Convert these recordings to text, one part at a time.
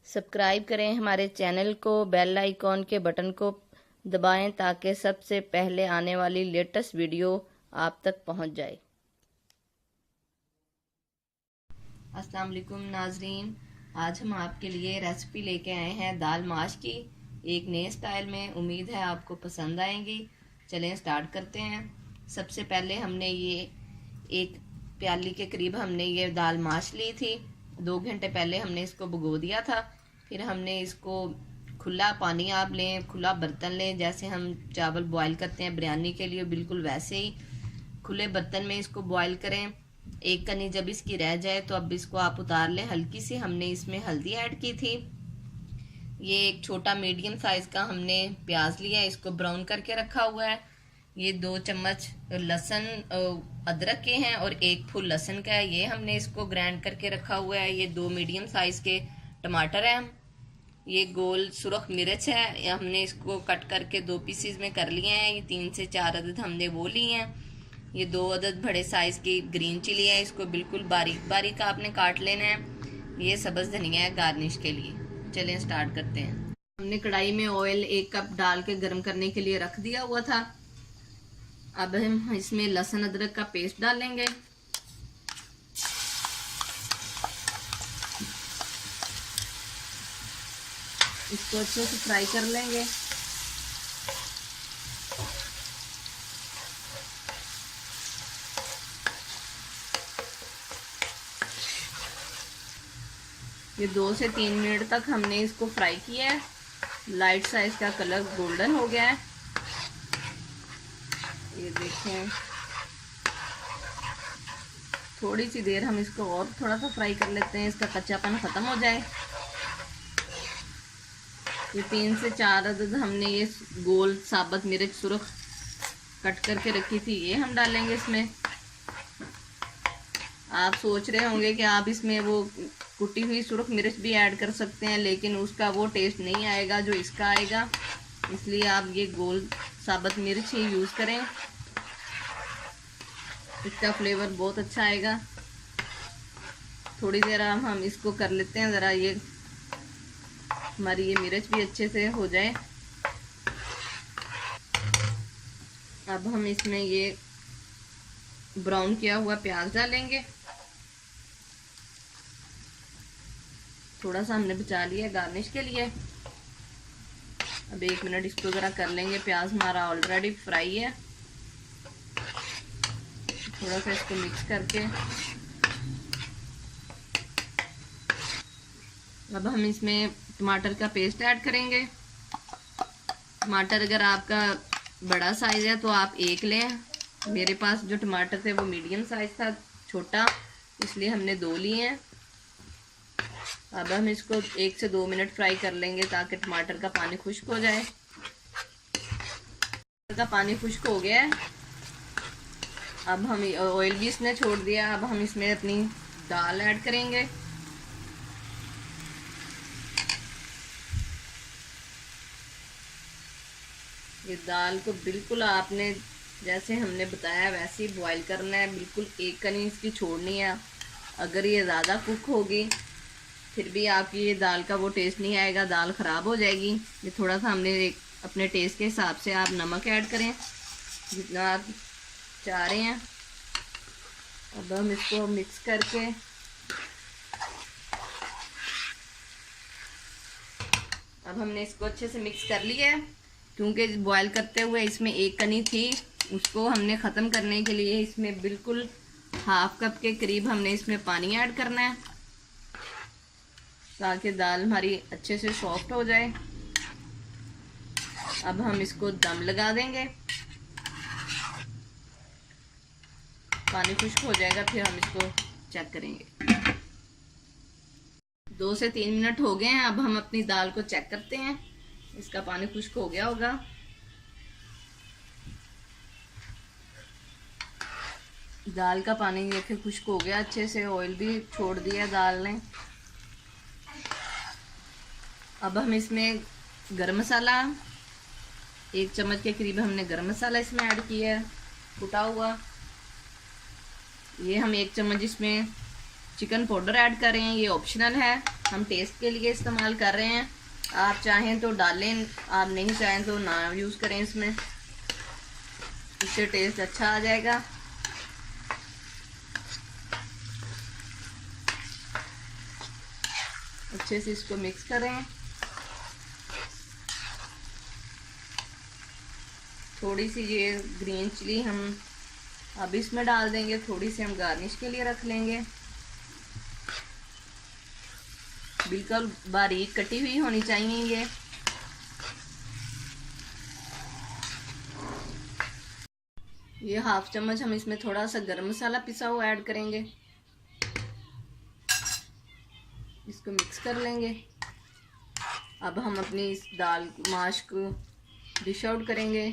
Subscribe करें हमारे channel को, बेल आइकॉन के बटन को दबाएं ताकि सबसे पहले आने वाली लेटेस्ट वीडियो आप तक पहुंच जाए। अस्सलाम वालेकुम नाजरीन, आज हम आपके लिए रेसिपी लेके आए हैं दाल माश की, एक नए स्टाइल में। उम्मीद है आपको पसंद आएंगी। चलें स्टार्ट करते हैं। सबसे पहले हमने ये एक प्याली के करीब हमने ये दाल माश ली थी। 2 घंटे पहले हमने इसको भिगो दिया था। फिर हमने इसको खुला पानी आप लें, खुला बर्तन लें, जैसे हम चावल बॉईल करते हैं बिरयानी के लिए, बिल्कुल वैसे ही खुले बर्तन में इसको बॉईल करें। एक कनी जब इसकी रह जाए तो अब इसको आप उतार लें। हल्की सी हमने इसमें हल्दी ऐड की थी। ये एक छोटा मीडियम साइज का हमने प्याज लिया है, इसको ब्राउन करके रखा हुआ है। ये 2 चम्मच लहसुन अदरक के हैं और 1 फूल लहसुन का है, ये हमने इसको ग्राइंड करके रखा हुआ है। ये 2 मीडियम साइज के टमाटर हैं। ये गोल सुरख मिर्च है, हमने इसको कट करके 2 पीसीज में कर लिए हैं। ये 3 से 4 अदद हमने वो लिए हैं। ये 2 अदद बड़े साइज की ग्रीन चिली है, इसको बिल्कुल बारीक बारीक आपने काट लेना है। ये सब्ज धनिया है गार्निश के लिए। चलें स्टार्ट करते हैं। हमने कढ़ाई में ऑयल 1 कप डाल के गर्म करने के लिए रख दिया हुआ था। अब हम इसमें लहसुन अदरक का पेस्ट डालेंगे। इसको अच्छे से फ्राई कर लेंगे। ये 2 से 3 मिनट तक हमने इसको फ्राई किया है। लाइट सा इसका कलर गोल्डन हो गया है, ये देखें। थोड़ी सी देर हम इसको और थोड़ा सा फ्राई कर लेते हैं, इसका कच्चापन खत्म हो जाए। ये 3 से 4 अदद हमने ये गोल साबुत मिर्च सुरख कट करके रखी थी, ये हम डालेंगे इसमें। आप सोच रहे होंगे कि आप इसमें वो कुटी हुई सुरख मिर्च भी ऐड कर सकते हैं, लेकिन उसका वो टेस्ट नहीं आएगा जो इसका आएगा, इसलिए आप ये गोल साबुत मिर्च ही यूज़ करें, इसका फ्लेवर बहुत अच्छा आएगा। थोड़ी देर हम इसको कर लेते हैं ज़रा, ये हमारी ये मिर्च भी अच्छे से हो जाए। अब हम इसमें ये ब्राउन किया हुआ प्याज डालेंगे। थोड़ा सा हमने बचा लिया गार्निश के लिए। अब 1 मिनट इसको ज़रा कर लेंगे। प्याज हमारा ऑलरेडी फ्राई है। थोड़ा सा इसको मिक्स करके अब हम इसमें टमाटर का पेस्ट ऐड करेंगे। टमाटर अगर आपका बड़ा साइज है तो आप 1 लें। मेरे पास जो टमाटर थे वो मीडियम साइज था, छोटा, इसलिए हमने 2 लिए हैं। अब हम इसको 1 से 2 मिनट फ्राई कर लेंगे ताकि टमाटर का पानी खुश्क हो जाए। टमाटर का पानी खुश्क हो गया है। अब हम ऑयल भी इसने छोड़ दिया। अब हम इसमें अपनी दाल ऐड करेंगे। ये दाल को बिल्कुल आपने जैसे हमने बताया वैसे ही बॉईल करना है, बिल्कुल एक कनी इसकी छोड़नी है। अगर ये ज़्यादा कुक होगी फिर भी आपकी ये दाल का वो टेस्ट नहीं आएगा, दाल ख़राब हो जाएगी। ये थोड़ा सा हमने अपने टेस्ट के हिसाब से आप नमक ऐड करें जितना आप चाह रहे हैं। अब हम इसको मिक्स करके अब हमने इसको अच्छे से मिक्स कर लिया है, क्योंकि बॉईल करते हुए इसमें 1 कनी थी, उसको हमने ख़त्म करने के लिए इसमें बिल्कुल ½ कप के करीब हमने इसमें पानी ऐड करना है ताकि दाल हमारी अच्छे से सॉफ्ट हो जाए। अब हम इसको दम लगा देंगे। पानी खुश्क हो जाएगा फिर हम इसको चेक करेंगे। 2 से 3 मिनट हो गए हैं। अब हम अपनी दाल को चेक करते हैं, इसका पानी खुश्क हो गया होगा। दाल का पानी देखिए खुश्क हो गया अच्छे से, ऑयल भी छोड़ दिया दाल ने। अब हम इसमें गरम मसाला 1 चम्मच के करीब हमने गरम मसाला इसमें ऐड किया है कुटा हुआ। ये हम 1 चम्मच इसमें चिकन पाउडर ऐड कर रहे हैं, ये ऑप्शनल है, हम टेस्ट के लिए इस्तेमाल कर रहे हैं। आप चाहें तो डालें, आप नहीं चाहें तो ना यूज़ करें इसमें, इससे टेस्ट अच्छा आ जाएगा। अच्छे से इसको मिक्स करें। थोड़ी सी ये ग्रीन चिली हम अब इसमें डाल देंगे, थोड़ी सी हम गार्निश के लिए रख लेंगे। बिल्कुल बारीक कटी हुई होनी चाहिए ये हाफ चम्मच हम इसमें थोड़ा सा गरम मसाला पिसा हुआ ऐड करेंगे। इसको मिक्स कर लेंगे। अब हम अपनी इस दाल माश को डिश आउट करेंगे।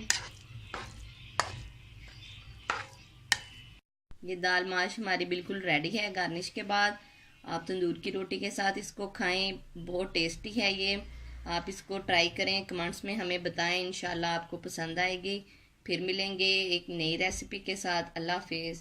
ये दाल माश हमारी बिल्कुल रेडी है। गार्निश के बाद आप तंदूर की रोटी के साथ इसको खाएं, बहुत टेस्टी है ये। आप इसको ट्राई करें, कमेंट्स में हमें बताएं, इंशाल्लाह आपको पसंद आएगी। फिर मिलेंगे एक नई रेसिपी के साथ। अल्लाह हाफिज़।